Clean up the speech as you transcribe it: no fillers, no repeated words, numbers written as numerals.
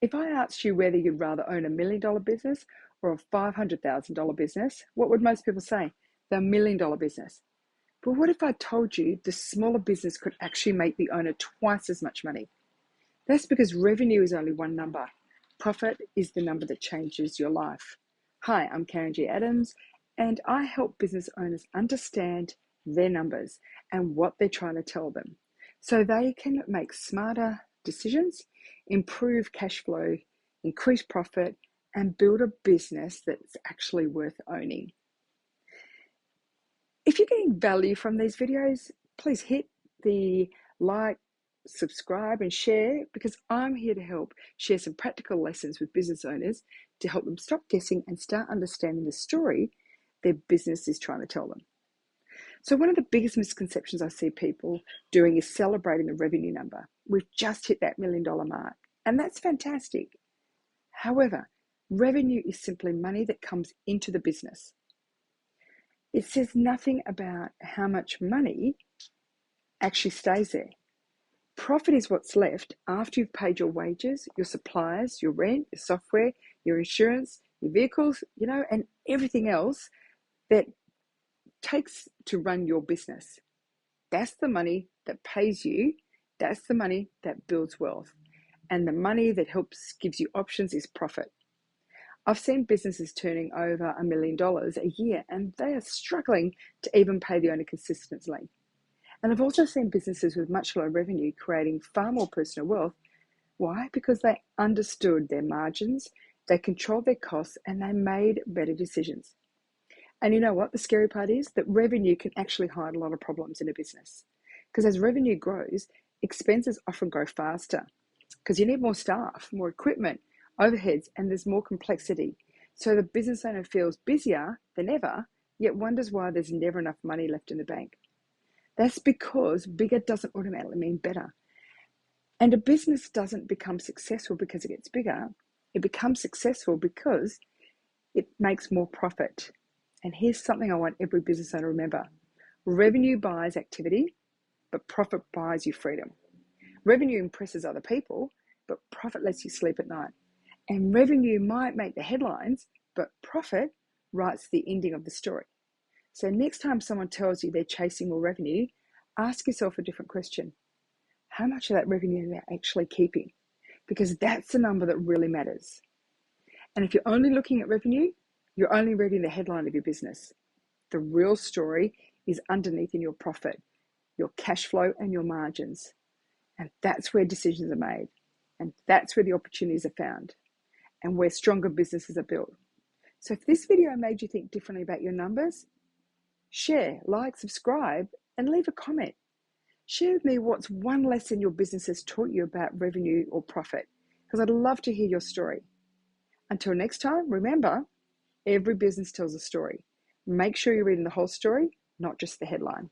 If I asked you whether you'd rather own $1 million business or a $500,000 business, what would most people say? The $1 million business. But what if I told you the smaller business could actually make the owner twice as much money? That's because revenue is only one number. Profit is the number that changes your life. Hi, I'm Karen G. Adams, and I help business owners understand their numbers and what they're trying to tell them so they can make smarter decisions, improve cash flow, increase profit, and build a business that's actually worth owning. If you're getting value from these videos, please hit the like, subscribe, and share, because I'm here to help share some practical lessons with business owners to help them stop guessing and start understanding the story their business is trying to tell them. So one of the biggest misconceptions I see people doing is celebrating the revenue number. We've just hit that $1 million mark, and that's fantastic. However, revenue is simply money that comes into the business. It says nothing about how much money actually stays there. Profit is what's left after you've paid your wages, your suppliers, your rent, your software, your insurance, your vehicles, and everything else that takes to run your business. That's the money that pays you. That's the money that builds wealth. And the money that gives you options is profit. I've seen businesses turning over $1 million a year, and they are struggling to even pay the owner consistently. And I've also seen businesses with much lower revenue creating far more personal wealth. Why? Because they understood their margins, they controlled their costs, and they made better decisions. And you know what? The scary part is that revenue can actually hide a lot of problems in a business. Because as revenue grows, expenses often grow faster because you need more staff, more equipment, overheads, and there's more complexity. So the business owner feels busier than ever, yet wonders why there's never enough money left in the bank. That's because bigger doesn't automatically mean better. And a business doesn't become successful because it gets bigger. It becomes successful because it makes more profit. And here's something I want every business owner to remember. Revenue buys activity, but profit buys you freedom. Revenue impresses other people, but profit lets you sleep at night. And revenue might make the headlines, but profit writes the ending of the story. So next time someone tells you they're chasing more revenue, ask yourself a different question. How much of that revenue are they actually keeping? Because that's the number that really matters. And if you're only looking at revenue, you're only reading the headline of your business. The real story is underneath in your profit, your cash flow, and your margins. And that's where decisions are made. And that's where the opportunities are found. And where stronger businesses are built. So if this video made you think differently about your numbers, share, like, subscribe, and leave a comment. Share with me what's one lesson your business has taught you about revenue or profit, because I'd love to hear your story. Until next time, remember, every business tells a story. Make sure you're reading the whole story, not just the headline.